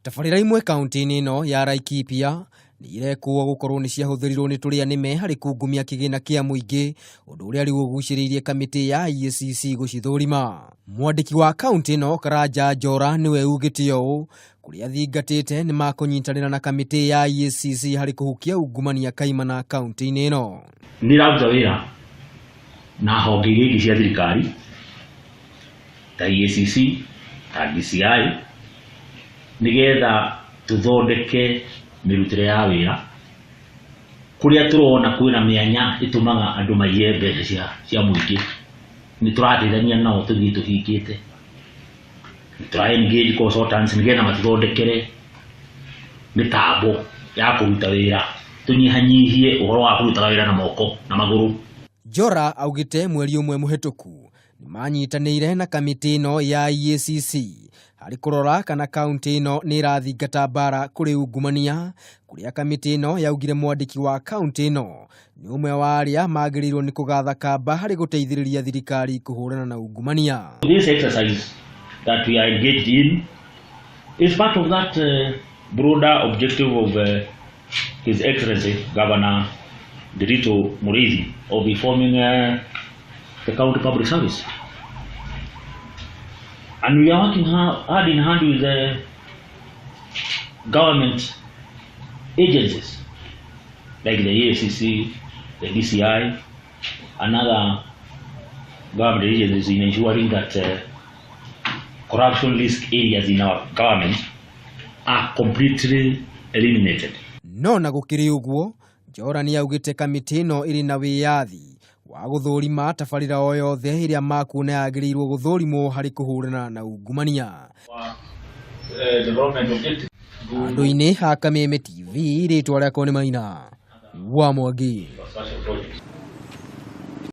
Tabarĩra imwe kaunti-inĩ ĩno ya Laikipia nĩ irekwo gũkorwo nĩ ciahũthĩrirwo nĩ tũrĩa nĩme harĩ kungumia kĩgĩna kĩa mũingĩ, ũndũ ũrĩa rĩu ũgucĩrĩirie kamĩtĩ ya IECC gũcithũrima. Mwandĩki wa kaunti ĩno Karanja Njora nĩwe ugĩte ũũ, kũrĩa thingatĩte nĩ makũnyitanĩra na kamĩtĩ ya IECC harĩ kũhukia ungumania kaimana kaunti-inĩ ĩno. Nĩ ĩraruta wĩra na honge iria ingĩ cia thirikari ta IECC, ta DCI, nigetha tuthondeke mirutire ya wira kuria turona kwina mianya itumaga andu maiye mbeca cia muingi. Ni turateithania nao tuthii tuhingite, ni tura engage consultants nigetha matithondekere mitambo ya kuruta wira, tunyihanyihie uhoro wa kuruta wira na moko na maguru. Njora augite mweri umwe muhituku ni manyitanĩire na kamĩtĩ ĩno ya IECC harĩ kũrora kana kaunti ĩno nĩ irathingata bara kũrĩ ungumania, kũrĩa kamĩtĩ ĩno yaugire mwandĩki wa kaunti ĩno nĩ ũmwe wa arĩa magĩrĩirwo nĩ kũgatha kamba harĩ gũteithĩrĩria thirikari kũhũrana na ungumania. This exercise that we are engaged in is part of that broader objective of His Excellency Governor Nderitu Muriithi of reforming the county public service. And we are working hand in hand with the government agencies like the EACC, the DCI, and other government agencies in ensuring that corruption risk areas in our government are completely eliminated. No na gũkĩrĩ ũguo, Njora nĩ augĩte kamĩtĩ ĩno ĩrĩ na wĩyathi wa gũthũrima tabarĩra o yothe ĩrĩa makuona yagĩrĩirwo gũthũrimwo harĩ kũhũrana na ungumania. Handũ-inĩ ha Kameme TV, rĩtwa rĩakwa nĩ Maina wa Mwangi.